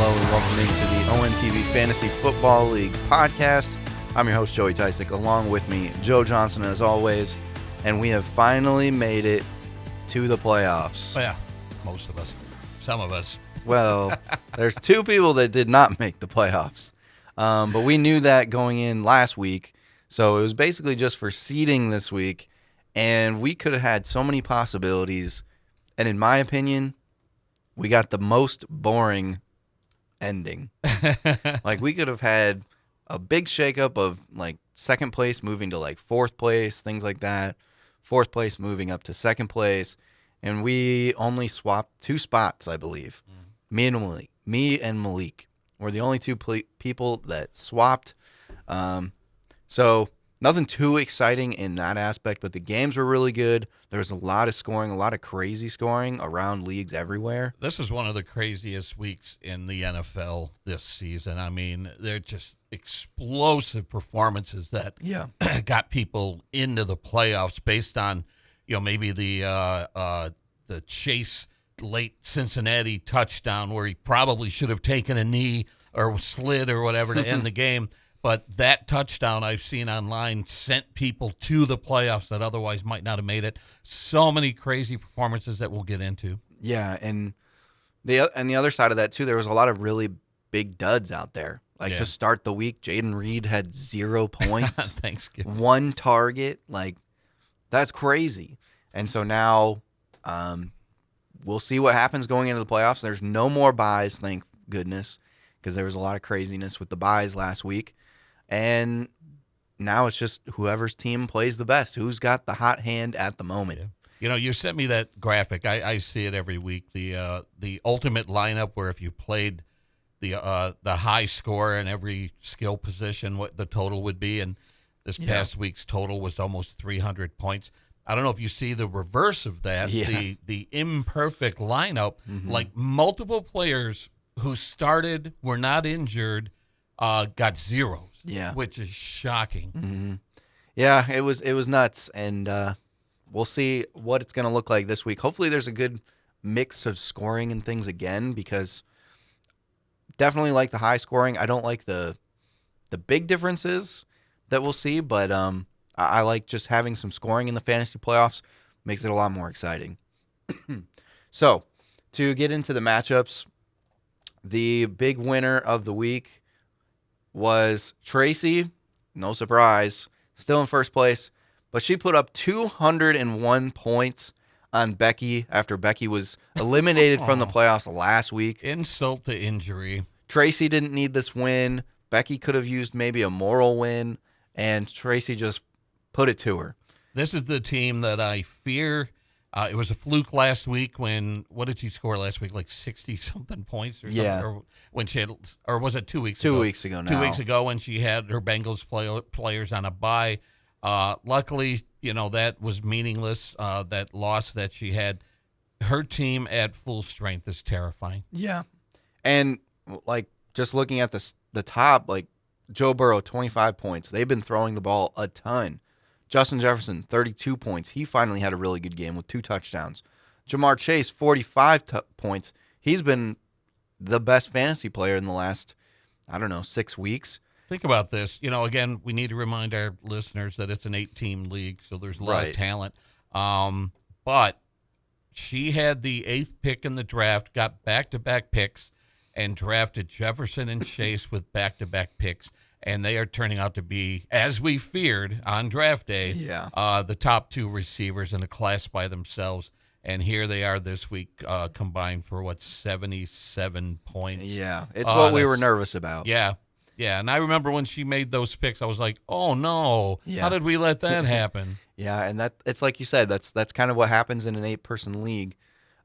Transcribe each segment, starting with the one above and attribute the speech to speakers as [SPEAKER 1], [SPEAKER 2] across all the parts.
[SPEAKER 1] hello, and welcome into the ONTV Fantasy Football League podcast. I'm your host, Joey Tysick, along with me, Joe Johnson, as always, and we have finally made it to the playoffs.
[SPEAKER 2] Yeah, most of us. Some of us.
[SPEAKER 1] Well, there's two people that did not make the playoffs, but we knew that going in last week, so it was basically just for seeding this week, and we could have had so many possibilities, and in my opinion, we got the most boring ending. Like, we could have had a big shakeup of like second place moving to like fourth place, things like that. Fourth place moving up to second place, and we only swapped two spots, I believe. Me and Malik were the only two people that swapped. So nothing too exciting in that aspect, but the games were really good. There was a lot of scoring, a lot of crazy scoring around leagues everywhere.
[SPEAKER 2] This is one of the craziest weeks in the NFL this season. I mean, they're just explosive performances that got people into the playoffs based on, maybe the Chase late Cincinnati touchdown where he probably should have taken a knee or slid or whatever to end the game. But that touchdown I've seen online sent people to the playoffs that otherwise might not have made it. So many crazy performances that we'll get into.
[SPEAKER 1] Yeah, and the other side of that, too, there was a lot of really big duds out there. To start the week, Jaden Reed had 0 points.
[SPEAKER 2] Thanksgiving.
[SPEAKER 1] 1 target. That's crazy. And so now we'll see what happens going into the playoffs. There's no more buys, thank goodness, because there was a lot of craziness with the buys last week. And now it's just whoever's team plays the best, who's got the hot hand at the moment.
[SPEAKER 2] Yeah. You sent me that graphic. I see it every week. The ultimate lineup where if you played the high score in every skill position, what the total would be. And this past week's total was almost 300 points. I don't know if you see the reverse of that, the imperfect lineup, like multiple players who started, were not injured, got zeros.
[SPEAKER 1] Yeah,
[SPEAKER 2] which is shocking.
[SPEAKER 1] Mm-hmm. Yeah, it was nuts, and we'll see what it's going to look like this week. Hopefully, there's a good mix of scoring and things again, because definitely like the high scoring. I don't like the big differences that we'll see, but I like just having some scoring in the fantasy playoffs. Makes it a lot more exciting. So, to get into the matchups, the big winner of the week was Tracy. No surprise. Still in first place. But she put up 201 points on Becky after Becky was eliminated from the playoffs last week.
[SPEAKER 2] Insult to injury.
[SPEAKER 1] Tracy didn't need this win. Becky could have used maybe a moral win, and Tracy just put it to her.
[SPEAKER 2] This is the team that I fear. It was a fluke last week what did she score last week? Like 60-something points or something? Or when she had, or was it 2 weeks ago?
[SPEAKER 1] 2 weeks ago now.
[SPEAKER 2] 2 weeks ago when she had her Bengals players on a bye. Luckily, that was meaningless, that loss that she had. Her team at full strength is terrifying.
[SPEAKER 1] Yeah. And, just looking at the top, Joe Burrow, 25 points. They've been throwing the ball a ton. Justin Jefferson, 32 points. He finally had a really good game with 2 touchdowns. Jamar Chase, 45 points. He's been the best fantasy player in the last, 6 weeks.
[SPEAKER 2] Think about this. Again, we need to remind our listeners that it's an 8-team league, so there's a lot of talent. But she had the 8th pick in the draft, got back-to-back picks, and drafted Jefferson and Chase with back-to-back picks. And they are turning out to be, as we feared on draft day, the top 2 receivers in a class by themselves. And here they are this week combined for, 77 points.
[SPEAKER 1] Yeah, it's what we were nervous about.
[SPEAKER 2] Yeah, and I remember when she made those picks, I was like, oh, no, how did we let that happen?
[SPEAKER 1] Yeah, and it's like you said, that's kind of what happens in an 8-person league.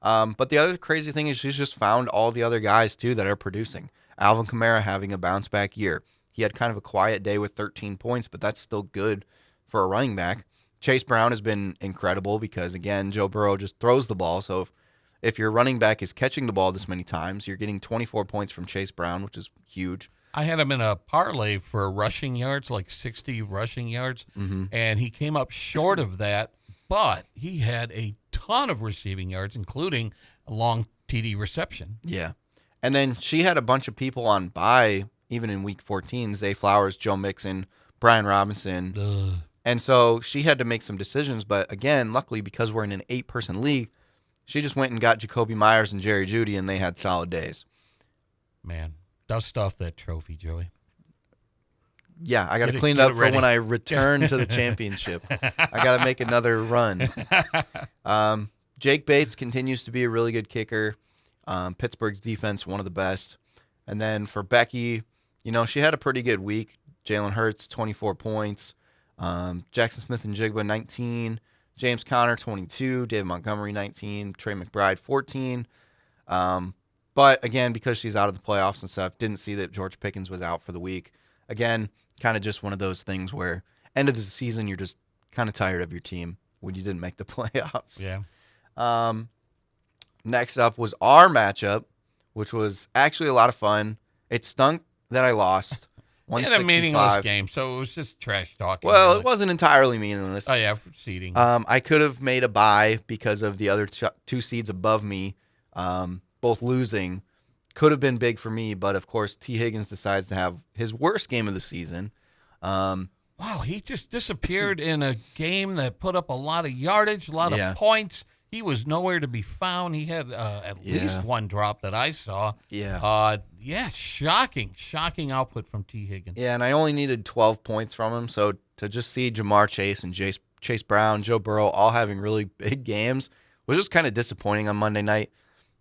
[SPEAKER 1] But the other crazy thing is she's just found all the other guys, too, that are producing. Alvin Kamara having a bounce-back year. He had kind of a quiet day with 13 points, but that's still good for a running back. Chase Brown has been incredible because, again, Joe Burrow just throws the ball. So if your running back is catching the ball this many times, you're getting 24 points from Chase Brown, which is huge.
[SPEAKER 2] I had him in a parlay for rushing yards, like 60 rushing yards, and he came up short of that, but he had a ton of receiving yards, including a long TD reception.
[SPEAKER 1] Yeah. And then she had a bunch of people on bye, even in week 14, Zay Flowers, Joe Mixon, Brian Robinson.
[SPEAKER 2] Ugh.
[SPEAKER 1] And so she had to make some decisions. But again, luckily, because we're in an 8-person league, she just went and got Jacoby Myers and Jerry Jeudy, and they had solid days.
[SPEAKER 2] Man, dust off that trophy, Joey.
[SPEAKER 1] Yeah, I got to clean it up for when I return to the championship. I got to make another run. Jake Bates continues to be a really good kicker. Pittsburgh's defense, one of the best. And then for Becky, she had a pretty good week. Jalen Hurts, 24 points. Jackson Smith and Jigba, 19. James Conner, 22. David Montgomery, 19. Trey McBride, 14. But again, because she's out of the playoffs and stuff, didn't see that George Pickens was out for the week. Again, kind of just one of those things where end of the season, you're just kind of tired of your team when you didn't make the playoffs.
[SPEAKER 2] Yeah.
[SPEAKER 1] Next up was our matchup, which was actually a lot of fun. It stunk that I lost.
[SPEAKER 2] We had a meaningless game, so it was just trash talking.
[SPEAKER 1] Well,
[SPEAKER 2] really.
[SPEAKER 1] It wasn't entirely meaningless.
[SPEAKER 2] Oh, yeah, for seeding.
[SPEAKER 1] I could have made a bye because of the other two seeds above me, both losing. Could have been big for me, but of course, T. Higgins decides to have his worst game of the season.
[SPEAKER 2] Wow, he just disappeared in a game that put up a lot of yardage, a lot of points. He was nowhere to be found. He had at least one drop that I saw. Shocking output from T. Higgins.
[SPEAKER 1] Yeah, and I only needed 12 points from him, so to just see Jamar Chase and Chase Brown, Joe Burrow all having really big games was just kind of disappointing on Monday night.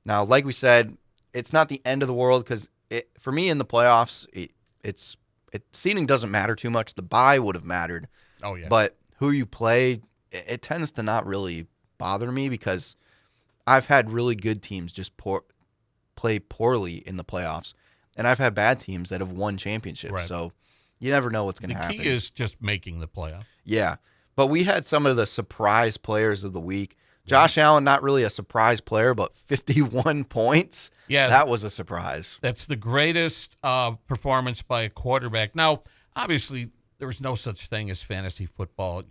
[SPEAKER 1] Now, like we said, it's not the end of the world because for me in the playoffs, seeding doesn't matter too much. The bye would have mattered.
[SPEAKER 2] Oh, yeah.
[SPEAKER 1] But who you play, it tends to not really bother me because I've had really good teams just play poorly in the playoffs, and I've had bad teams that have won championships. Right. So you never know what's going to happen.
[SPEAKER 2] The key is just making the playoffs.
[SPEAKER 1] Yeah, but we had some of the surprise players of the week. Josh Allen, not really a surprise player, but 51 points. Yeah, that was a surprise.
[SPEAKER 2] That's the greatest performance by a quarterback. Now, obviously, there was no such thing as fantasy football,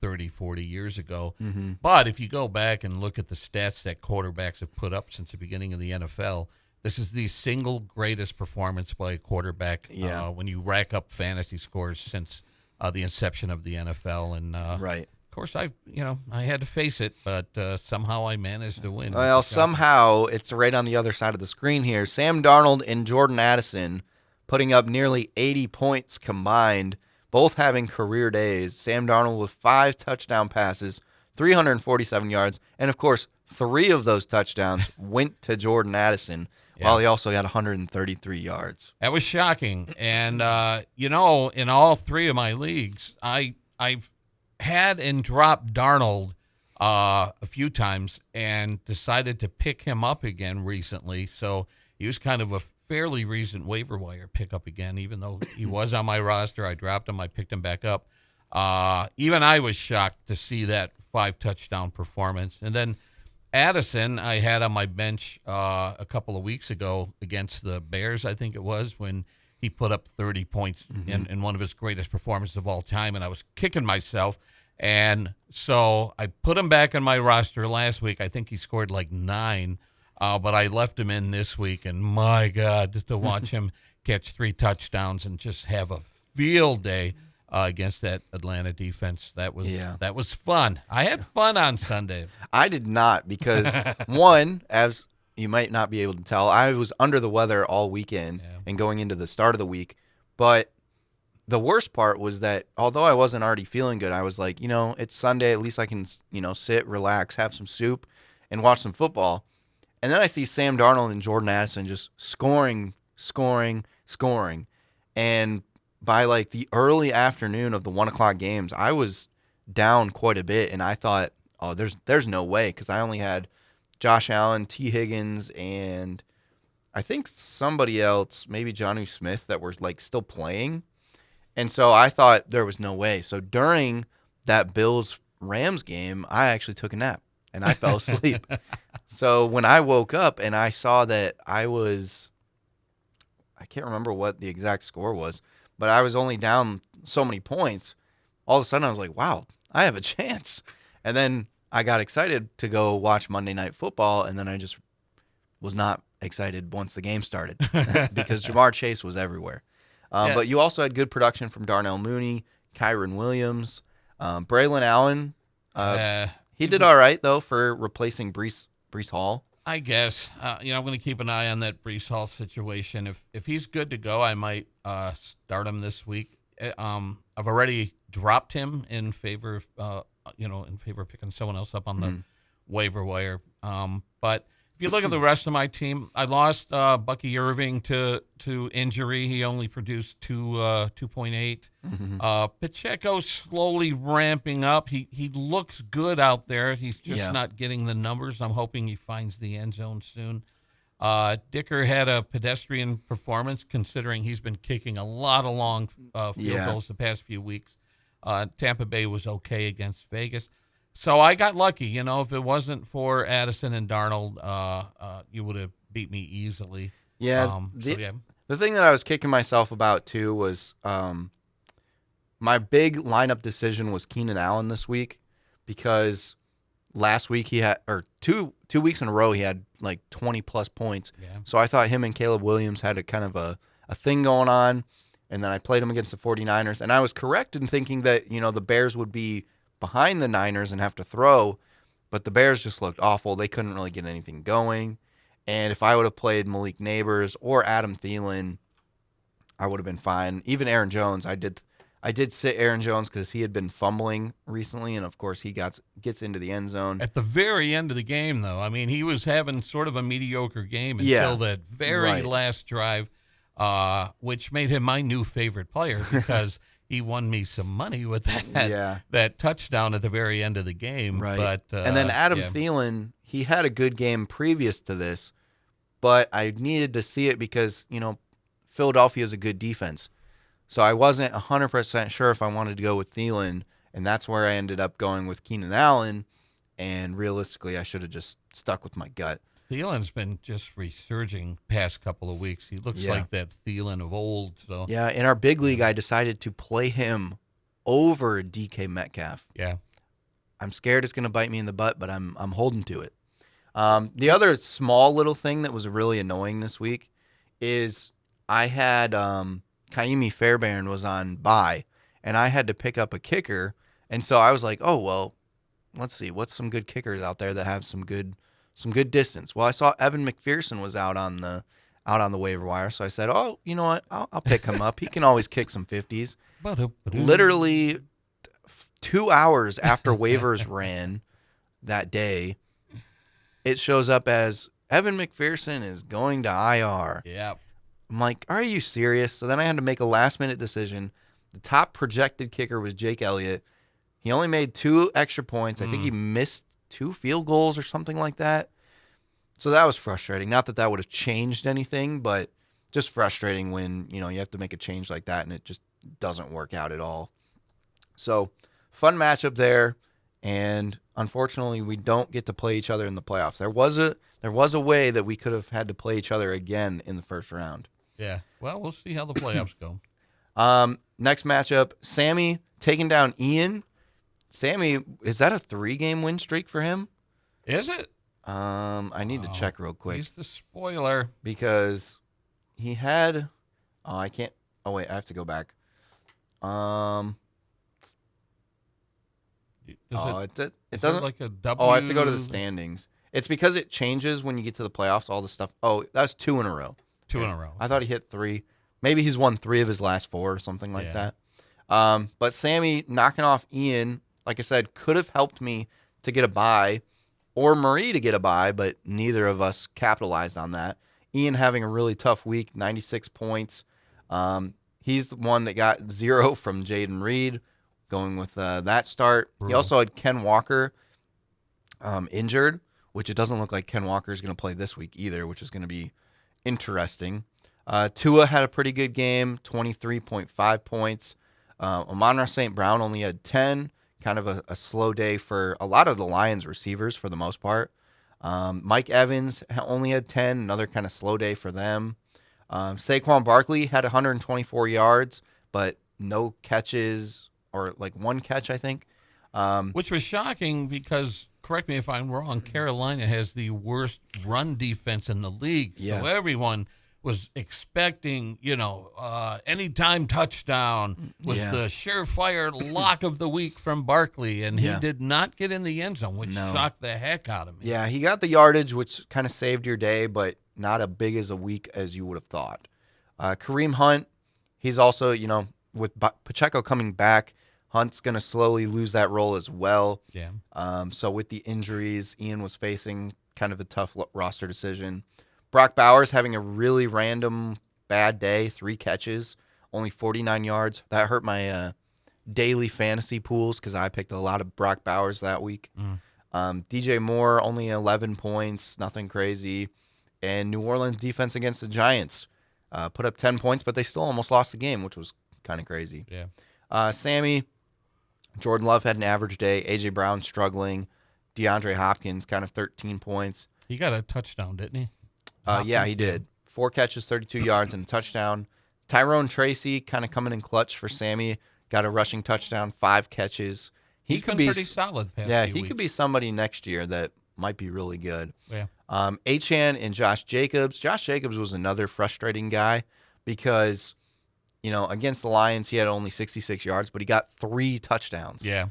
[SPEAKER 2] 30, 40 years ago. Mm-hmm. But if you go back and look at the stats that quarterbacks have put up since the beginning of the NFL, this is the single greatest performance by a quarterback when you rack up fantasy scores since the inception of the NFL. And
[SPEAKER 1] right.
[SPEAKER 2] Of course, I had to face it, but somehow I managed to win.
[SPEAKER 1] Well, somehow it's right on the other side of the screen here. Sam Darnold and Jordan Addison putting up nearly 80 points combined, both having career days. Sam Darnold with 5 touchdown passes, 347 yards, and of course, 3 of those touchdowns went to Jordan Addison, while he also had 133 yards.
[SPEAKER 2] That was shocking. And, in all 3 of my leagues, I've had and dropped Darnold a few times and decided to pick him up again recently. So he was kind of a fairly recent waiver wire pickup again, even though he was on my roster. I dropped him. I picked him back up. Even I was shocked to see that 5 touchdown performance. And then Addison, I had on my bench a couple of weeks ago against the Bears, I think it was, when he put up 30 points in one of his greatest performances of all time, and I was kicking myself. And so I put him back on my roster last week. I think he scored like 9, but I left him in this week, and my God, to watch him catch 3 touchdowns and just have a field day against that Atlanta defense, that was fun. I had fun on Sunday.
[SPEAKER 1] I did not because, one, as you might not be able to tell, I was under the weather all weekend and going into the start of the week. But the worst part was that although I wasn't already feeling good, I was like, it's Sunday. At least I can, sit, relax, have some soup, and watch some football. And then I see Sam Darnold and Jordan Addison just scoring. And by like the early afternoon of the 1:00 games, I was down quite a bit. And I thought, oh, there's no way, because I only had Josh Allen, T. Higgins, and I think somebody else, maybe Jonnu Smith, that were like still playing. And so I thought there was no way. So during that Bills-Rams game, I actually took a nap and I fell asleep. So when I woke up and I saw that I can't remember what the exact score was, but I was only down so many points. All of a sudden I was like, wow, I have a chance. And then I got excited to go watch Monday Night Football, and then I just was not excited once the game started because Jamar Chase was everywhere.
[SPEAKER 2] Yeah.
[SPEAKER 1] But you also had good production from Darnell Mooney, Kyron Williams, Braylon Allen. He did all right, though, for replacing Brees Hall.
[SPEAKER 2] I guess. I'm going to keep an eye on that Brees Hall situation. If he's good to go, I might start him this week. I've already dropped him in favor of, picking someone else up on the waiver wire. But if you look at the rest of my team, I lost Bucky Irving to injury. He only produced 2.8. Pacheco slowly ramping up. He looks good out there. He's just not getting the numbers. I'm hoping he finds the end zone soon. Dicker had a pedestrian performance considering he's been kicking a lot of long field goals the past few weeks. Tampa Bay was okay against Vegas. So I got lucky. If it wasn't for Addison and Darnold, you would have beat me easily.
[SPEAKER 1] Yeah. The thing that I was kicking myself about, too, was my big lineup decision was Keenan Allen this week because last week he had, or two weeks in a row, he had like 20-plus points. Yeah. So I thought him and Caleb Williams had a kind of a thing going on, and then I played him against the 49ers. And I was correct in thinking that, the Bears would be behind the Niners and have to throw, but the Bears just looked awful. They couldn't really get anything going. And if I would have played Malik Neighbors or Adam Thielen, I would have been fine. Even Aaron Jones, I did sit Aaron Jones because he had been fumbling recently, and of course he gets into the end zone.
[SPEAKER 2] At the very end of the game, though, I mean, he was having sort of a mediocre game until that very last drive, which made him my new favorite player because he won me some money with that touchdown at the very end of the game.
[SPEAKER 1] Right.
[SPEAKER 2] But
[SPEAKER 1] and then Adam Thielen, he had a good game previous to this, but I needed to see it because, Philadelphia is a good defense. So I wasn't 100% sure if I wanted to go with Thielen, and that's where I ended up going with Keenan Allen, and realistically I should have just stuck with my gut.
[SPEAKER 2] Thielen's been just resurging past couple of weeks. He looks like that Thielen of old. So
[SPEAKER 1] yeah, in our big league, I decided to play him over DK Metcalf.
[SPEAKER 2] Yeah,
[SPEAKER 1] I'm scared it's going to bite me in the butt, but I'm holding to it. The other small little thing that was really annoying this week is I had Kaimi Fairbairn was on bye, and I had to pick up a kicker, and so I was like, oh well, let's see what's some good kickers out there that have some good distance. Well, I saw Evan McPherson was out on the waiver wire, so I said, oh, you know what? I'll pick him up. He can always kick some 50s. Literally 2 hours after waivers ran that day, it shows up as Evan McPherson is going to IR.
[SPEAKER 2] Yeah.
[SPEAKER 1] I'm like, are you serious? So then I had to make a last-minute decision. The top projected kicker was Jake Elliott. He only made 2 extra points. I think he missed 2 field goals or something like that. So that was frustrating. Not that would have changed anything, but just frustrating when, you have to make a change like that and it just doesn't work out at all. So fun matchup there. And unfortunately, we don't get to play each other in the playoffs. There was a way that we could have had to play each other again in the first round.
[SPEAKER 2] Yeah. Well, we'll see how the playoffs go.
[SPEAKER 1] Next matchup, Sammy taking down Ian. Sammy, is that a 3-game win streak for him?
[SPEAKER 2] Is it?
[SPEAKER 1] I need to check real quick.
[SPEAKER 2] He's the spoiler.
[SPEAKER 1] Because he had... Oh, I can't... Oh, wait, I have to go back. It doesn't...
[SPEAKER 2] like a W?
[SPEAKER 1] Oh, I have to go to the standings. It's because it changes when you get to the playoffs, all the stuff. Oh, that's 2 in a row.
[SPEAKER 2] 2 in a row.
[SPEAKER 1] I thought he hit 3. Maybe he's won 3 of his last 4 or something like that. But Sammy knocking off Ian, like I said, could have helped me to get a bye or Marie to get a bye, but neither of us capitalized on that. Ian having a really tough week, 96 points. He's the one that got 0 from Jaden Reed, going with that start. Brutal. He also had Ken Walker injured, which it doesn't look like Ken Walker is going to play this week either, which is going to be interesting. Tua had a pretty good game, 23.5 points. Amon-Ra St. Brown only had 10, kind of a slow day for a lot of the Lions receivers for the most part. Mike Evans only had 10, another kind of slow day for them. Saquon Barkley had 124 yards, but no catches, or like 1 catch, I think.
[SPEAKER 2] Which was shocking because correct me if I'm wrong, Carolina has the worst run defense in the league.
[SPEAKER 1] Yeah.
[SPEAKER 2] So everyone was expecting, anytime touchdown was the surefire lock of the week from Barkley, and he did not get in the end zone, which shocked the heck out of me.
[SPEAKER 1] Yeah, he got the yardage, which kind of saved your day, but not as big as a week as you would have thought. Kareem Hunt, he's also, with Pacheco coming back, Hunt's going to slowly lose that role as well.
[SPEAKER 2] Yeah.
[SPEAKER 1] So with the injuries, Ian was facing kind of a tough roster decision. Brock Bowers having a really random bad day, 3 catches, only 49 yards. That hurt my daily fantasy pools because I picked a lot of Brock Bowers that week. DJ Moore, only 11 points, nothing crazy. And New Orleans defense against the Giants put up 10 points, but they still almost lost the game, which was kind of crazy.
[SPEAKER 2] Yeah.
[SPEAKER 1] Sammy, Jordan Love had an average day. A.J. Brown struggling. DeAndre Hopkins kind of 13 points.
[SPEAKER 2] He got a touchdown, didn't he?
[SPEAKER 1] Yeah, he did. 4 catches, 32 yards, and a touchdown. Tyrone Tracy kind of coming in clutch for Sammy. Got a rushing touchdown, 5 catches.
[SPEAKER 2] He's been pretty solid past few
[SPEAKER 1] he
[SPEAKER 2] weeks.
[SPEAKER 1] could be somebody next year that might be really good.
[SPEAKER 2] Yeah.
[SPEAKER 1] Achane and Josh Jacobs. Josh Jacobs was another frustrating guy because, against the Lions, he had only 66 yards, but he got 3 touchdowns.
[SPEAKER 2] Yeah.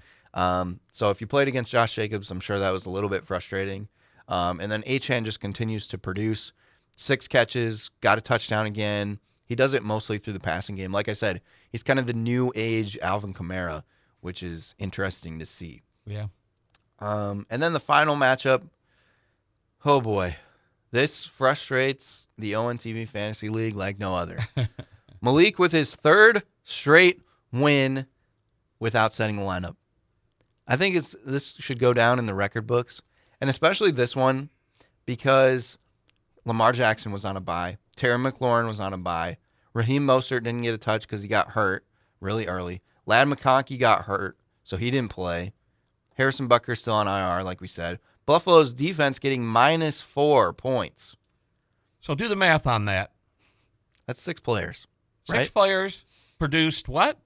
[SPEAKER 1] So if you played against Josh Jacobs, I'm sure that was a little bit frustrating. And then Achane just continues to produce. 6 catches, got a touchdown again. He does it mostly through the passing game. Like I said, he's kind of the new age Alvin Kamara, which is interesting to see.
[SPEAKER 2] Yeah.
[SPEAKER 1] And then the final matchup, oh boy, this frustrates the ONTV Fantasy League like no other. Malik with his 3rd straight win without setting the lineup. I think this should go down in the record books, and especially this one because Lamar Jackson was on a bye. Terry McLaurin was on a bye. Raheem Mostert didn't get a touch because he got hurt really early. Ladd McConkey got hurt, so he didn't play. Harrison Butker's still on IR, like we said. Buffalo's defense getting -4 points.
[SPEAKER 2] So do the math on that.
[SPEAKER 1] That's 6 players.
[SPEAKER 2] 6
[SPEAKER 1] right?
[SPEAKER 2] players produced what?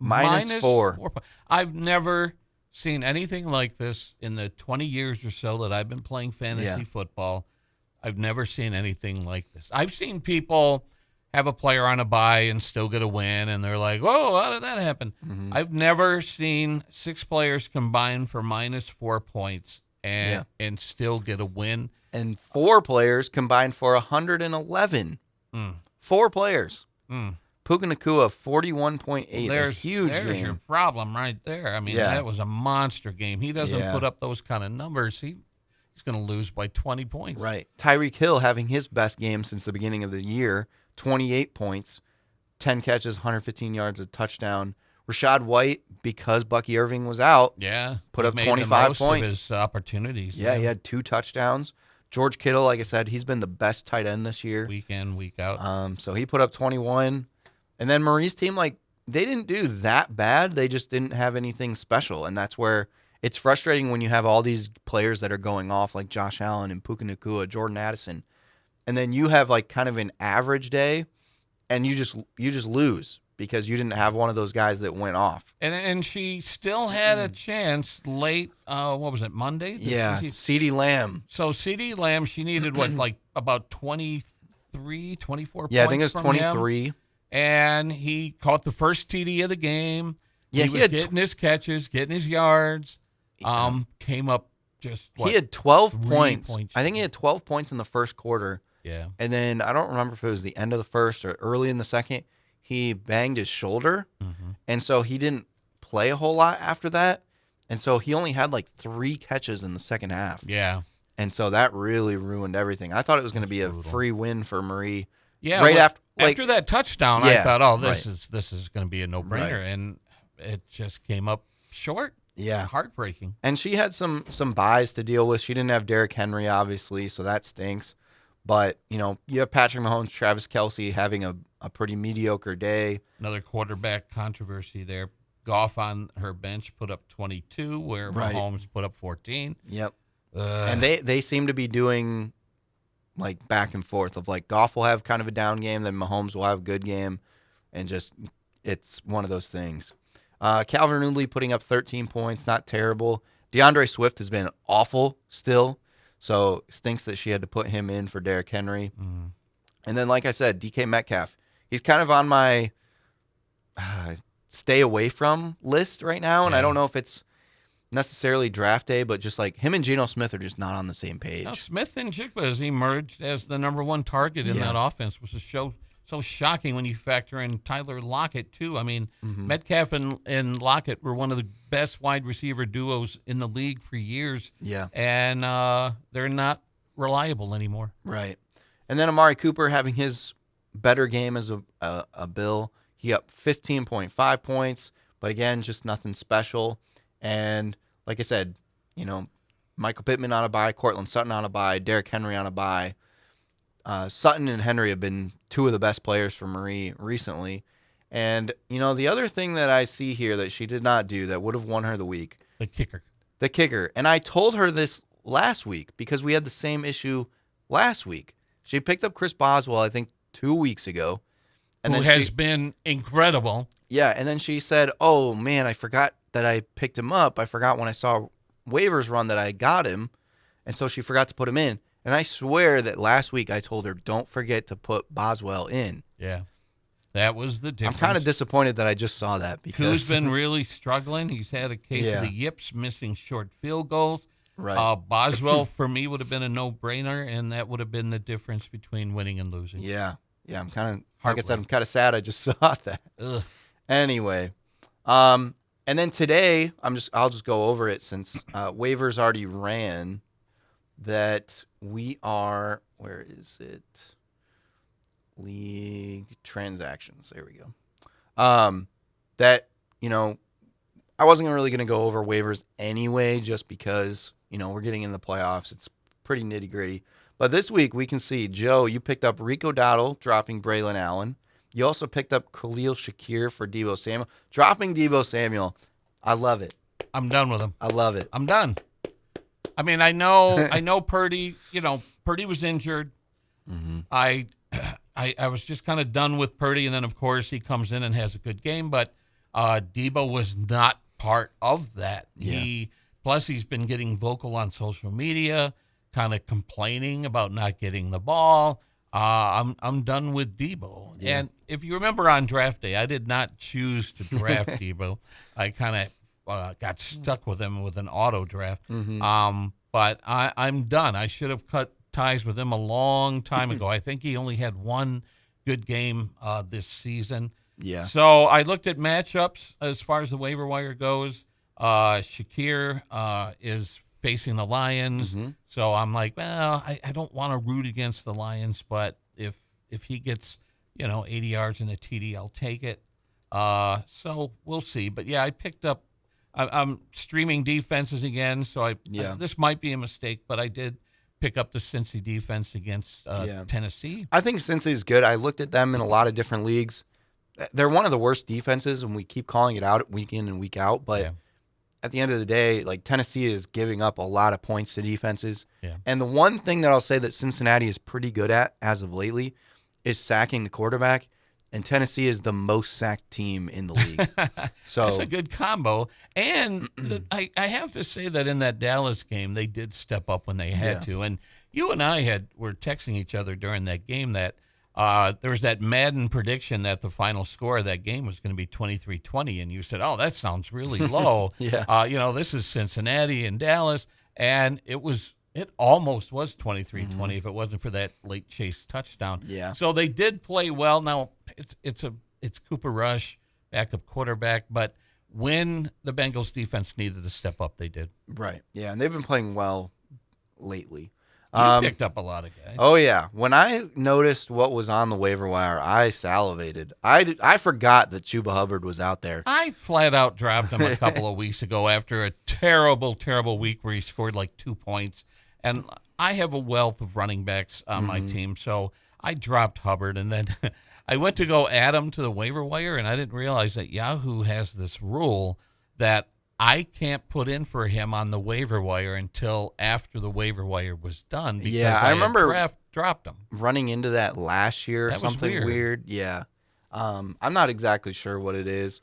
[SPEAKER 1] -4.
[SPEAKER 2] I've never seen anything like this in the 20 years or so that I've been playing fantasy football. I've never seen anything like this. I've seen people have a player on a bye and still get a win, and they're like, whoa, how did that happen?
[SPEAKER 1] Mm-hmm.
[SPEAKER 2] I've never seen 6 players combine for -4 points and still get a win.
[SPEAKER 1] And 4 players combined for 111. 4 players. Puka Nacua, 41.8.
[SPEAKER 2] Well,
[SPEAKER 1] a huge
[SPEAKER 2] there's
[SPEAKER 1] game.
[SPEAKER 2] your problem right there. I mean, that was a monster game. He doesn't put up those kind of numbers. He's going to lose by 20 points.
[SPEAKER 1] Right. Tyreek Hill having his best game since the beginning of the year, 28 points, 10 catches, 115 yards, a touchdown. Rashad White, because Bucky Irving was out, put up 25 points.
[SPEAKER 2] Of his opportunities.
[SPEAKER 1] Yeah, he had 2 touchdowns. George Kittle, like I said, he's been the best tight end this year.
[SPEAKER 2] Week in, week out.
[SPEAKER 1] So he put up 21. And then Marie's team, they didn't do that bad. They just didn't have anything special. And that's where it's frustrating when you have all these players that are going off, like Josh Allen and Puka Nacua, Jordan Addison. And then you have kind of an average day, and you just lose because you didn't have one of those guys that went off.
[SPEAKER 2] And she still had a chance late, what was it, Monday?
[SPEAKER 1] CeeDee Lamb.
[SPEAKER 2] So CeeDee Lamb, she needed about 23, 24 points.
[SPEAKER 1] Yeah, I think it was
[SPEAKER 2] from
[SPEAKER 1] 23.
[SPEAKER 2] him. And he caught the first TD of the game.
[SPEAKER 1] Yeah,
[SPEAKER 2] he was getting his catches, getting his yards. Came up just
[SPEAKER 1] he had 12
[SPEAKER 2] points.
[SPEAKER 1] I think he had 12 points in the first quarter.
[SPEAKER 2] Yeah.
[SPEAKER 1] And then I don't remember if it was the end of the first or early in the second. He banged his shoulder, and so he didn't play a whole lot after that. And so he only had 3 catches in the second half.
[SPEAKER 2] Yeah.
[SPEAKER 1] And so that really ruined everything. I thought it was going to be a free win for Marie.
[SPEAKER 2] Yeah.
[SPEAKER 1] Right
[SPEAKER 2] after that touchdown, I thought, this is going to be a no-brainer,
[SPEAKER 1] Right.
[SPEAKER 2] and it just came up short.
[SPEAKER 1] Yeah.
[SPEAKER 2] Heartbreaking.
[SPEAKER 1] And she had some buys to deal with. She didn't have Derrick Henry, obviously, so that stinks. But, you have Patrick Mahomes, Travis Kelce having a pretty mediocre day.
[SPEAKER 2] Another quarterback controversy there. Goff on her bench put up 22, where Mahomes put up 14.
[SPEAKER 1] Yep. And they seem to be doing back and forth of Goff will have kind of a down game, then Mahomes will have a good game, and just it's one of those things. Calvin Ridley putting up 13 points, not terrible. DeAndre Swift has been awful still, so stinks that she had to put him in for Derrick Henry. And then, like I said, DK Metcalf. He's kind of on my stay away from list right now, and I don't know if it's necessarily draft day, but just like him and Geno Smith are just not on the same page.
[SPEAKER 2] Now, Smith and Jigba has emerged as the number one target in that offense, which is so shocking when you factor in Tyler Lockett, too. I mean, Metcalf and Lockett were one of the best wide receiver duos in the league for years.
[SPEAKER 1] Yeah.
[SPEAKER 2] And they're not reliable anymore.
[SPEAKER 1] Right. And then Amari Cooper having his better game as a Bill. He got 15.5 points, but again, just nothing special. And like I said, Michael Pittman on a bye, Cortland Sutton on a bye, Derrick Henry on a bye. Sutton and Henry have been two of the best players for Marie recently. And, the other thing that I see here that she did not do that would have won her the week.
[SPEAKER 2] The kicker.
[SPEAKER 1] The kicker. And I told her this last week because we had the same issue last week. She picked up Chris Boswell, I think, 2 weeks ago.
[SPEAKER 2] And who has been incredible.
[SPEAKER 1] Yeah, and then she said, oh, man, I forgot that I picked him up. I forgot when I saw waivers run that I got him, and so she forgot to put him in. And I swear that last week I told her, don't forget to put Boswell in.
[SPEAKER 2] Yeah, that was the difference.
[SPEAKER 1] I'm kind of disappointed that I just saw that. Because
[SPEAKER 2] Who's been really struggling. He's had a case of the yips, missing short field goals.
[SPEAKER 1] Right.
[SPEAKER 2] Boswell, for me, would have been a no-brainer, and that would have been the difference between winning and losing.
[SPEAKER 1] Yeah, I'm kind of, like I said, I'm kind of sad I just saw that.
[SPEAKER 2] Ugh.
[SPEAKER 1] Anyway, and then today, I'll just go over it since waivers already ran. That we are, where is it? League transactions. There we go. That I wasn't really going to go over waivers anyway, just because we're getting in the playoffs. It's pretty nitty gritty. But this week we can see, Joe, you picked up Rico Dowdle, dropping Braylon Allen. You also picked up Khalil Shakir for Deebo Samuel. Dropping Deebo Samuel. I love it.
[SPEAKER 2] I'm done with him.
[SPEAKER 1] I love it.
[SPEAKER 2] I'm done. I mean, I know Purdy, Purdy was injured.
[SPEAKER 1] Mm-hmm.
[SPEAKER 2] I was just kind of done with Purdy, and then, of course, he comes in and has a good game. But Deebo was not part of that.
[SPEAKER 1] Yeah.
[SPEAKER 2] Plus, he's been getting vocal on social media, kind of complaining about not getting the ball. I'm done with Deebo.
[SPEAKER 1] Yeah.
[SPEAKER 2] And if you remember on draft day, I did not choose to draft Deebo. I kind of got stuck with him with an auto draft.
[SPEAKER 1] Mm-hmm.
[SPEAKER 2] But I'm done. I should have cut ties with him a long time ago. I think he only had one good game this season.
[SPEAKER 1] Yeah.
[SPEAKER 2] So I looked at matchups as far as the waiver wire goes. Shakir is facing the Lions.
[SPEAKER 1] Mm-hmm.
[SPEAKER 2] So I'm like, well, I don't want to root against the Lions, but if he gets, 80 yards in the TD, I'll take it. So we'll see. But, yeah, I picked up I'm streaming defenses again, so this might be a mistake, but I did pick up the Cincy defense against Tennessee.
[SPEAKER 1] I think Cincy's good. I looked at them in a lot of different leagues. They're one of the worst defenses, and we keep calling it out week in and week out. But at the end of the day, like, Tennessee is giving up a lot of points to defenses.
[SPEAKER 2] Yeah.
[SPEAKER 1] And the one thing that I'll say that Cincinnati is pretty good at as of lately is sacking the quarterback. And Tennessee is the most sacked team in the league. So
[SPEAKER 2] it's a good combo. And I have to say that in that Dallas game, they did step up when they had to. And you and I were texting each other during that game that there was that Madden prediction that the final score of that game was going to be 23-20. And you said, oh, that sounds really low. This is Cincinnati and Dallas. And it almost was 23-20 if it wasn't for that late Chase touchdown.
[SPEAKER 1] Yeah.
[SPEAKER 2] So they did play well. Now it's Cooper Rush, backup quarterback, but when the Bengals defense needed to step up, they did.
[SPEAKER 1] Right. Yeah, and they've been playing well lately.
[SPEAKER 2] You picked up a lot of guys.
[SPEAKER 1] Oh yeah. When I noticed what was on the waiver wire, I salivated. I forgot that Chuba Hubbard was out there.
[SPEAKER 2] I flat out dropped him a couple of weeks ago after a terrible, terrible week where he scored like 2 points. And I have a wealth of running backs on my team, so I dropped Hubbard. And then I went to go add him to the waiver wire, and I didn't realize that Yahoo has this rule that I can't put in for him on the waiver wire until after the waiver wire was done. Because
[SPEAKER 1] I remember
[SPEAKER 2] dropped him.
[SPEAKER 1] Running into that last year or
[SPEAKER 2] That was
[SPEAKER 1] something weird. Yeah. I'm not exactly sure what it is.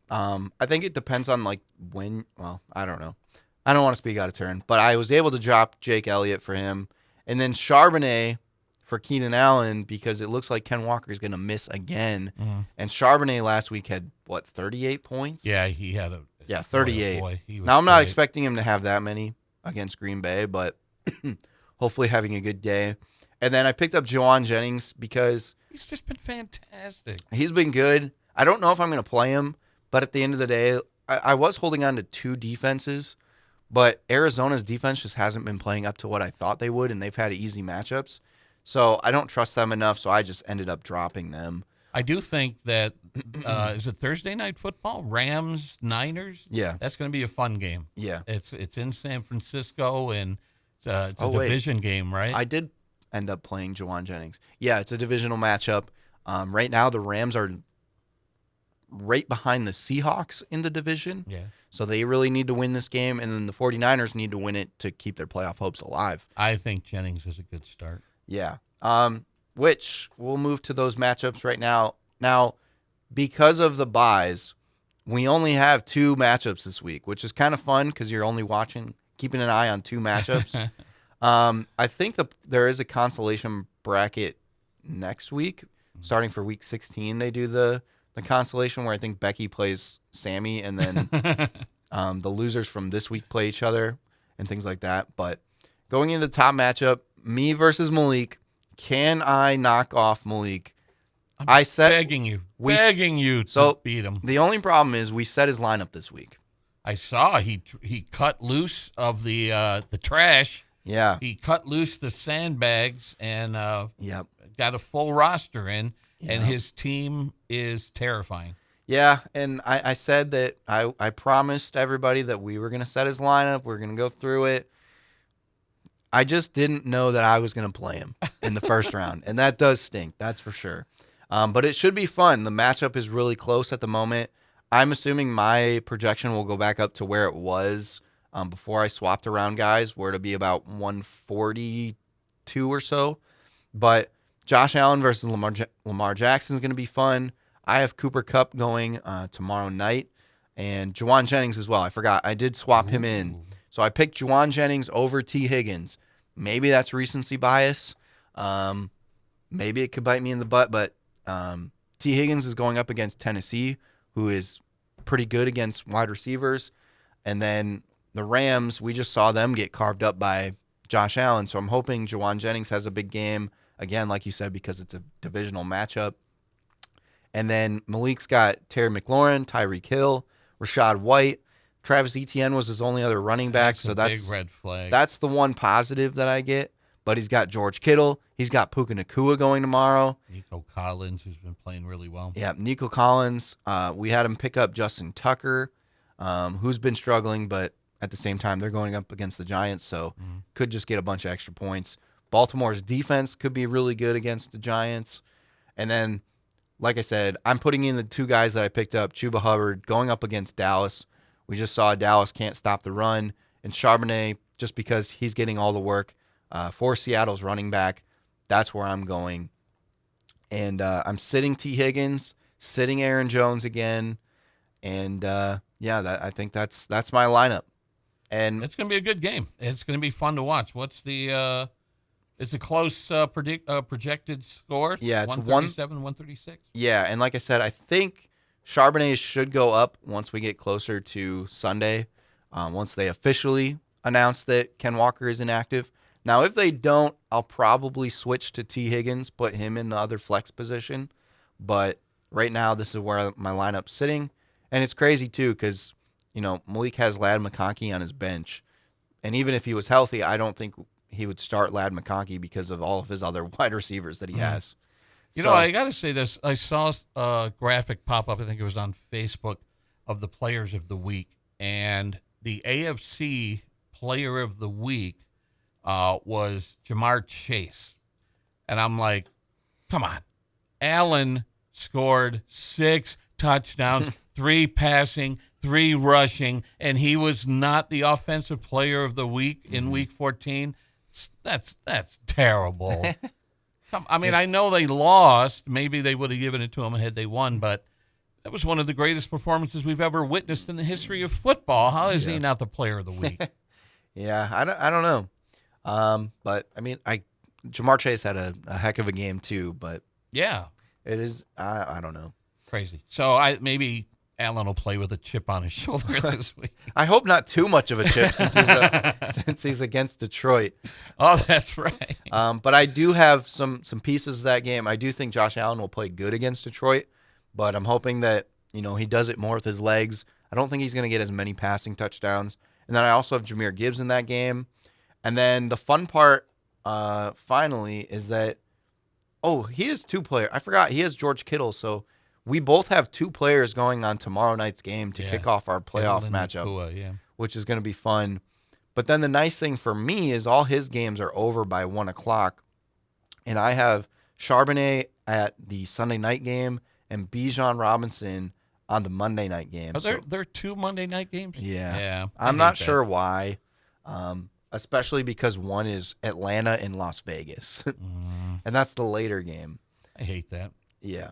[SPEAKER 1] I think it depends on, like, when – well, I don't know. I don't want to speak out of turn, but I was able to drop Jake Elliott for him. And then Charbonnet for Keenan Allen because it looks like Ken Walker is going to miss again.
[SPEAKER 2] Mm-hmm.
[SPEAKER 1] And Charbonnet last week had, 38 points?
[SPEAKER 2] Yeah, he had a...
[SPEAKER 1] Yeah, 38.
[SPEAKER 2] Boy,
[SPEAKER 1] now, I'm not expecting him to have that many against Green Bay, but hopefully having a good day. And then I picked up Juwan Jennings because...
[SPEAKER 2] He's just been fantastic.
[SPEAKER 1] He's been good. I don't know if I'm going to play him, but at the end of the day, I was holding on to two defenses, but Arizona's defense just hasn't been playing up to what I thought they would, and they've had easy matchups. So I don't trust them enough, so I just ended up dropping them.
[SPEAKER 2] I do think that, is it Thursday Night Football? Rams-Niners?
[SPEAKER 1] Yeah.
[SPEAKER 2] That's going to be a fun game.
[SPEAKER 1] Yeah.
[SPEAKER 2] It's in San Francisco, and it's a division game, right?
[SPEAKER 1] I did end up playing Juwan Jennings. Yeah, it's a divisional matchup. Right now, the Rams are right behind the Seahawks in the division.
[SPEAKER 2] Yeah.
[SPEAKER 1] So they really need to win this game, and then the 49ers need to win it to keep their playoff hopes alive.
[SPEAKER 2] I think Jennings is a good start.
[SPEAKER 1] Yeah. Which we'll move to those matchups right now. Now, because of the buys, we only have two matchups this week, which is kind of fun because you're only keeping an eye on two matchups. I think there is a consolation bracket next week, starting for week 16. They do the consolation where I think Becky plays Sammy, and then the losers from this week play each other and things like that. But going into the top matchup, me versus Malik. Can I knock off Malik?
[SPEAKER 2] Begging you to beat him.
[SPEAKER 1] The only problem is we set his lineup this week.
[SPEAKER 2] I saw he cut loose of the trash.
[SPEAKER 1] Yeah.
[SPEAKER 2] He cut loose the sandbags and got a full roster in, and his team is terrifying.
[SPEAKER 1] Yeah, and I said that I promised everybody that we were going to set his lineup. We're going to go through it. I just didn't know that I was going to play him in the first round, and that does stink, that's for sure. But it should be fun. The matchup is really close at the moment. I'm assuming my projection will go back up to where it was before I swapped around guys, where it'll be about 142 or so. But Josh Allen versus Lamar Jackson is going to be fun. I have Cooper Kupp going tomorrow night, and Juwan Jennings as well. I forgot. I did swap him in. So I picked Juwan Jennings over T. Higgins. Maybe that's recency bias. Maybe it could bite me in the butt, but T. Higgins is going up against Tennessee, who is pretty good against wide receivers. And then the Rams, we just saw them get carved up by Josh Allen. So I'm hoping Juwan Jennings has a big game, again, like you said, because it's a divisional matchup. And then Malik's got Terry McLaurin, Tyreek Hill, Rashad White. Travis Etienne was his only other running back, so that's
[SPEAKER 2] big red flag.
[SPEAKER 1] That's the one positive that I get. But he's got George Kittle. He's got Puka Nacua going tomorrow.
[SPEAKER 2] Nico Collins, who's been playing really well.
[SPEAKER 1] Yeah, Nico Collins. We had him pick up Justin Tucker, who's been struggling, but at the same time, they're going up against the Giants, so could just get a bunch of extra points. Baltimore's defense could be really good against the Giants. And then, like I said, I'm putting in the two guys that I picked up, Chuba Hubbard, going up against Dallas. We just saw Dallas can't stop the run. And Charbonnet, just because he's getting all the work for Seattle's running back, that's where I'm going. And I'm sitting T. Higgins, sitting Aaron Jones again. And, I think that's my lineup. And
[SPEAKER 2] it's going to be a good game. It's going to be fun to watch. What's the it's a close projected score?
[SPEAKER 1] Yeah, it's
[SPEAKER 2] 137, 136?
[SPEAKER 1] Yeah, and like I said, I think Charbonnet should go up once we get closer to Sunday, once they officially announce that Ken Walker is inactive. Now, if they don't, I'll probably switch to T. Higgins, put him in the other flex position. But right now, this is where my lineup's sitting. And it's crazy, too, because, Malik has Ladd McConkey on his bench. And even if he was healthy, I don't think he would start Ladd McConkey because of all of his other wide receivers that he has.
[SPEAKER 2] I got to say this. I saw a graphic pop up, I think it was on Facebook, of the players of the week. And the AFC player of the week was Jamar Chase. And I'm like, come on. Allen scored 6 touchdowns, 3 passing, 3 rushing, and he was not the offensive player of the week in week 14. That's terrible. I mean, I know they lost. Maybe they would have given it to him had they won, but That was one of the greatest performances we've ever witnessed in the history of football. How is he not the player of the week?
[SPEAKER 1] Yeah, I don't know. But I mean, Jamar Chase had a heck of a game too. But
[SPEAKER 2] Yeah,
[SPEAKER 1] it is I don't know.
[SPEAKER 2] crazy. So maybe Allen will play with a chip on his shoulder this week.
[SPEAKER 1] I hope not too much of a chip since he's against Detroit.
[SPEAKER 2] Oh, that's right.
[SPEAKER 1] But I do have some pieces of that game. I do think Josh Allen will play good against Detroit, but I'm hoping that he does it more with his legs. I don't think he's going to get as many passing touchdowns. And then I also have Jahmyr Gibbs in that game. And then the fun part, finally, is that he has two players. I forgot he has George Kittle, so we both have two players going on tomorrow night's game to kick off our playoff matchup, which is going to be fun. But then the nice thing for me is all his games are over by 1 o'clock, and I have Charbonnet at the Sunday night game and Bijan Robinson on the Monday night game.
[SPEAKER 2] Are there 2 Monday night games?
[SPEAKER 1] Yeah. I'm not sure why, especially because one is Atlanta and Las Vegas, and that's the later game.
[SPEAKER 2] I hate that.
[SPEAKER 1] Yeah.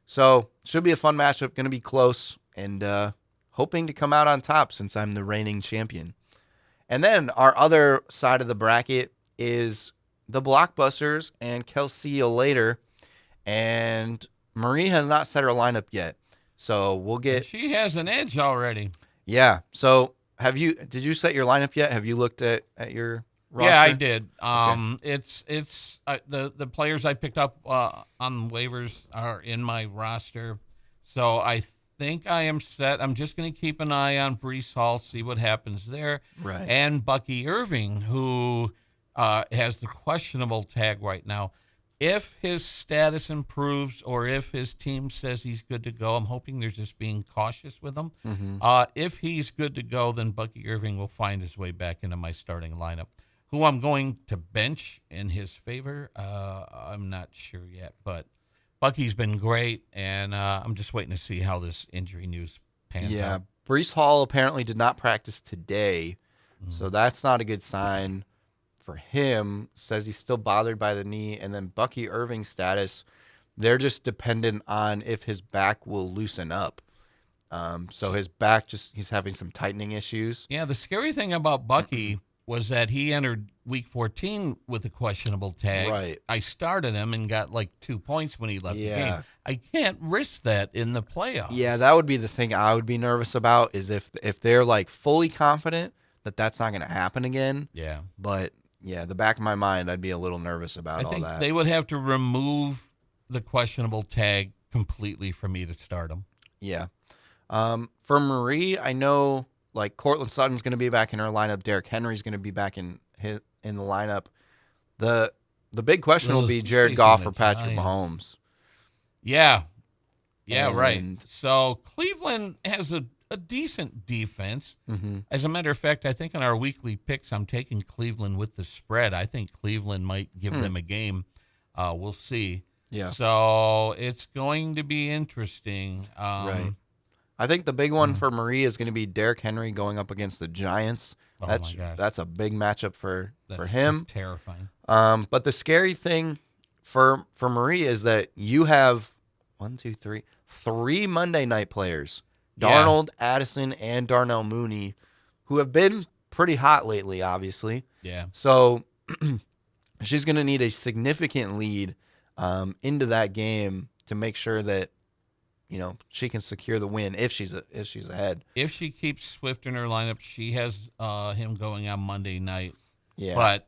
[SPEAKER 1] So, should be a fun matchup, going to be close, and hoping to come out on top since I'm the reigning champion. And then our other side of the bracket is the Blockbusters and Kelsey later, and Marie has not set her lineup yet. So, we'll get...
[SPEAKER 2] She has an edge already.
[SPEAKER 1] Yeah. So, did you set your lineup yet? Have you looked at your roster?
[SPEAKER 2] Yeah, I did.
[SPEAKER 1] Okay.
[SPEAKER 2] It's the players I picked up on waivers are in my roster, so I think I am set. I'm just going to keep an eye on Breece Hall, see what happens there,
[SPEAKER 1] Right.
[SPEAKER 2] and Bucky Irving, who has the questionable tag right now. If his status improves or if his team says he's good to go, I'm hoping they're just being cautious with him.
[SPEAKER 1] Mm-hmm.
[SPEAKER 2] If he's good to go, then Bucky Irving will find his way back into my starting lineup. Who I'm going to bench in his favor, I'm not sure yet. But Bucky's been great, and I'm just waiting to see how this injury news pans out.
[SPEAKER 1] Breece Hall apparently did not practice today, so that's not a good sign for him. Says he's still bothered by the knee. And then Bucky Irving's status, they're just dependent on if his back will loosen up. So his back, he's having some tightening issues.
[SPEAKER 2] Yeah, the scary thing about Bucky was that he entered week 14 with a questionable tag.
[SPEAKER 1] Right.
[SPEAKER 2] I started him and got like 2 points when he left the
[SPEAKER 1] Yeah.
[SPEAKER 2] game. I can't risk that in the playoffs.
[SPEAKER 1] Yeah, that would be the thing I would be nervous about, is if they're like fully confident that that's not going to happen again.
[SPEAKER 2] Yeah.
[SPEAKER 1] But yeah, the back of my mind, I'd be a little nervous about
[SPEAKER 2] I think
[SPEAKER 1] that.
[SPEAKER 2] they would have to remove the questionable tag completely for me to start him.
[SPEAKER 1] Yeah. For Marie, I know like Cortland Sutton's going to be back in her lineup. Derrick Henry's going to be back in the lineup. The big question will be Jared Goff or Patrick Mahomes.
[SPEAKER 2] Yeah. Yeah, right.
[SPEAKER 1] And-
[SPEAKER 2] So Cleveland has a decent defense.
[SPEAKER 1] Mm-hmm.
[SPEAKER 2] As a matter of fact, I think in our weekly picks, I'm taking Cleveland with the spread. I think Cleveland might give them a game. We'll see.
[SPEAKER 1] Yeah.
[SPEAKER 2] So it's going to be interesting.
[SPEAKER 1] Right. I think the big one for Marie is going to be Derrick Henry going up against the Giants.
[SPEAKER 2] Oh, my gosh.
[SPEAKER 1] That's a big matchup for
[SPEAKER 2] That's
[SPEAKER 1] him.
[SPEAKER 2] terrifying.
[SPEAKER 1] But the scary thing for Marie is that you have 3 Monday night players. Darnold, Addison, and Darnell Mooney, who have been pretty hot lately, obviously.
[SPEAKER 2] Yeah.
[SPEAKER 1] So she's going to need a significant lead into that game to make sure that she can secure the win if she's ahead.
[SPEAKER 2] If she keeps Swift in her lineup, she has him going on Monday night.
[SPEAKER 1] Yeah.
[SPEAKER 2] But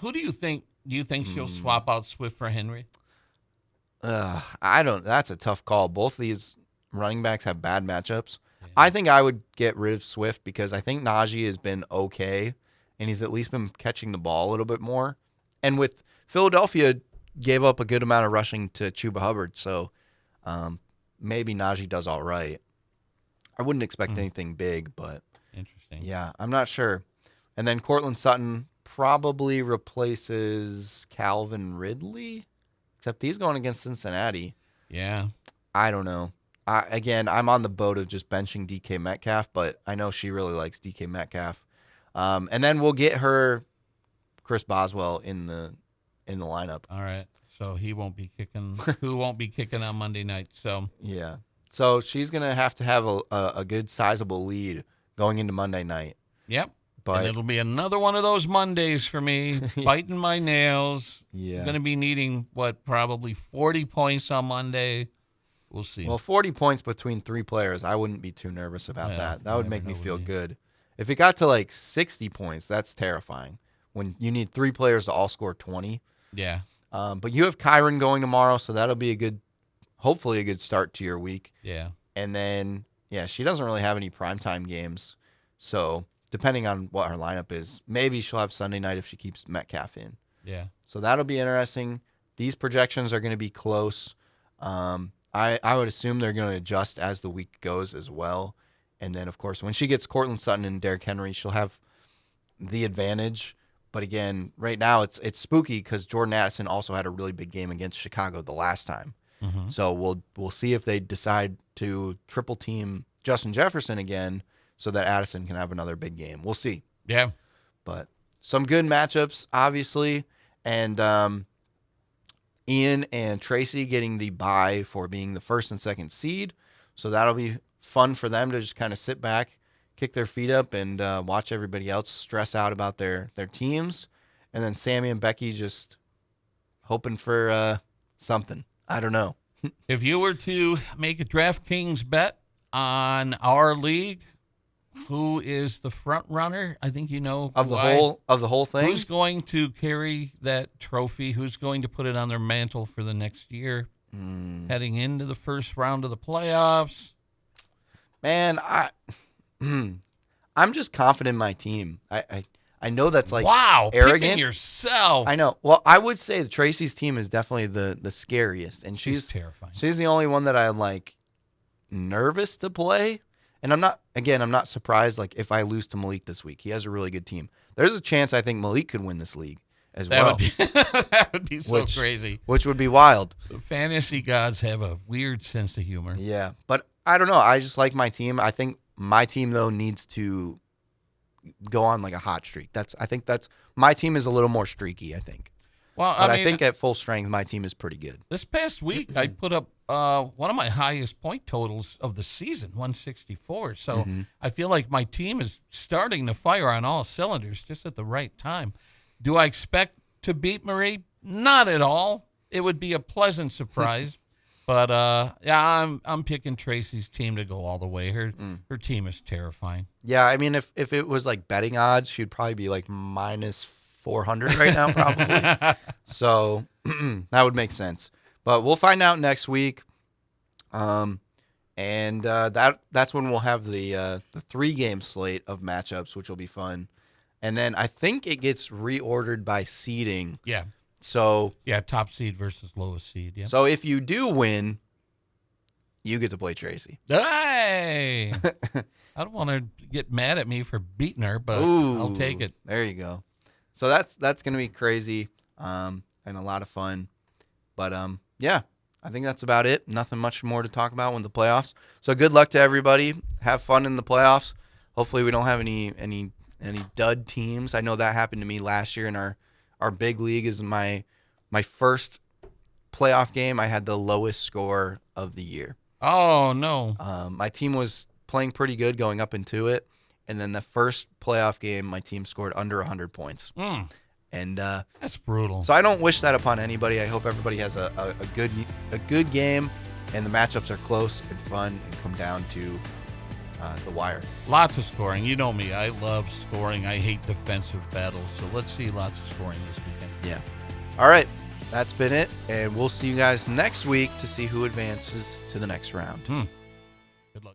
[SPEAKER 2] who do you think? Do you think she'll swap out Swift for Henry?
[SPEAKER 1] I don't. That's a tough call. Both of these running backs have bad matchups. Yeah. I think I would get rid of Swift because I think Najee has been okay, and he's at least been catching the ball a little bit more. And with Philadelphia, gave up a good amount of rushing to Chuba Hubbard, so maybe Najee does all right. I wouldn't expect anything big, but
[SPEAKER 2] interesting.
[SPEAKER 1] Yeah, I'm not sure. And then Cortland Sutton probably replaces Calvin Ridley, except he's going against Cincinnati.
[SPEAKER 2] Yeah.
[SPEAKER 1] I don't know. I'm on the boat of just benching DK Metcalf, but I know she really likes DK Metcalf. And then we'll get her Chris Boswell in the lineup.
[SPEAKER 2] All right. So he won't be kicking. Who won't be kicking on Monday night? So
[SPEAKER 1] yeah. So she's going to have a good sizable lead going into Monday night.
[SPEAKER 2] Yep.
[SPEAKER 1] But
[SPEAKER 2] and it'll be another one of those Mondays for me, biting my nails.
[SPEAKER 1] Yeah.
[SPEAKER 2] I'm going to be needing, probably 40 points on Monday. We'll see.
[SPEAKER 1] Well, 40 points between 3 players, I wouldn't be too nervous about that. That would make me feel good. If it got to like 60 points, that's terrifying. When you need 3 players to all score 20.
[SPEAKER 2] Yeah.
[SPEAKER 1] But you have Kyron going tomorrow, so that'll be hopefully a good start to your week.
[SPEAKER 2] Yeah.
[SPEAKER 1] And then, she doesn't really have any primetime games. So depending on what her lineup is, maybe she'll have Sunday night if she keeps Metcalf in.
[SPEAKER 2] Yeah.
[SPEAKER 1] So that'll be interesting. These projections are going to be close. I would assume they're going to adjust as the week goes as well. And then, of course, when she gets Cortland Sutton and Derrick Henry, she'll have the advantage. But again, right now it's spooky because Jordan Addison also had a really big game against Chicago the last time.
[SPEAKER 2] Mm-hmm.
[SPEAKER 1] So we'll see if they decide to triple team Justin Jefferson again so that Addison can have another big game. We'll see.
[SPEAKER 2] Yeah.
[SPEAKER 1] But some good matchups, obviously. And Ian and Tracy getting the bye for being the first and second seed. So that'll be fun for them to just kind of sit back, kick their feet up, and watch everybody else stress out about their teams. And then Sammy and Becky just hoping for something. I don't know.
[SPEAKER 2] If you were to make a DraftKings bet on our league, who is the front runner? I think you know
[SPEAKER 1] of the whole thing.
[SPEAKER 2] Who's going to carry that trophy? Who's going to put it on their mantle for the next year? Heading into the first round of the playoffs.
[SPEAKER 1] Man, I'm just confident in my team. I know that's like arrogant.
[SPEAKER 2] Picking yourself.
[SPEAKER 1] I know. Well, I would say that Tracy's team is definitely the scariest, and she's
[SPEAKER 2] terrifying.
[SPEAKER 1] She's the only one that I'm like nervous to play. And I'm not surprised. Like if I lose to Malik this week, he has a really good team. There's a chance I think Malik could win this league as well.
[SPEAKER 2] That would be so crazy.
[SPEAKER 1] Which would be wild.
[SPEAKER 2] The fantasy gods have a weird sense of humor.
[SPEAKER 1] Yeah, but I don't know. I just like my team. I think my team though needs to go on like a hot streak. I think my team is a little more streaky. I think.
[SPEAKER 2] Well,
[SPEAKER 1] but I think at full strength, my team is pretty good.
[SPEAKER 2] This past week, I put up one of my highest point totals of the season, 164. So I feel like my team is starting to fire on all cylinders just at the right time. Do I expect to beat Marie? Not at all. It would be a pleasant surprise. But, I'm picking Tracy's team to go all the way. Her team is terrifying.
[SPEAKER 1] Yeah, I mean, if it was like betting odds, she'd probably be like minus 400 right now, probably. So that would make sense. But we'll find out next week. And that's when we'll have the 3-game slate of matchups, which will be fun. And then I think it gets reordered by seeding.
[SPEAKER 2] Yeah.
[SPEAKER 1] So
[SPEAKER 2] top seed versus lowest seed. Yeah.
[SPEAKER 1] So if you do win, you get to play Tracy.
[SPEAKER 2] Hey, I don't want to get mad at me for beating her, but I'll take it.
[SPEAKER 1] There you go. So that's gonna be crazy and a lot of fun. But yeah, I think that's about it. Nothing much more to talk about when the playoffs. So good luck to everybody. Have fun in the playoffs. Hopefully we don't have any dud teams. I know that happened to me last year in our big league. Is my first playoff game. I had the lowest score of the year.
[SPEAKER 2] Oh no.
[SPEAKER 1] My team was playing pretty good going up into it. And then the first playoff game, my team scored under 100 points. And
[SPEAKER 2] that's brutal.
[SPEAKER 1] So I don't wish that upon anybody. I hope everybody has a good game, and the matchups are close and fun and come down to the wire.
[SPEAKER 2] Lots of scoring. You know me. I love scoring. I hate defensive battles. So let's see lots of scoring this weekend.
[SPEAKER 1] Yeah. All right. That's been it. And we'll see you guys next week to see who advances to the next round.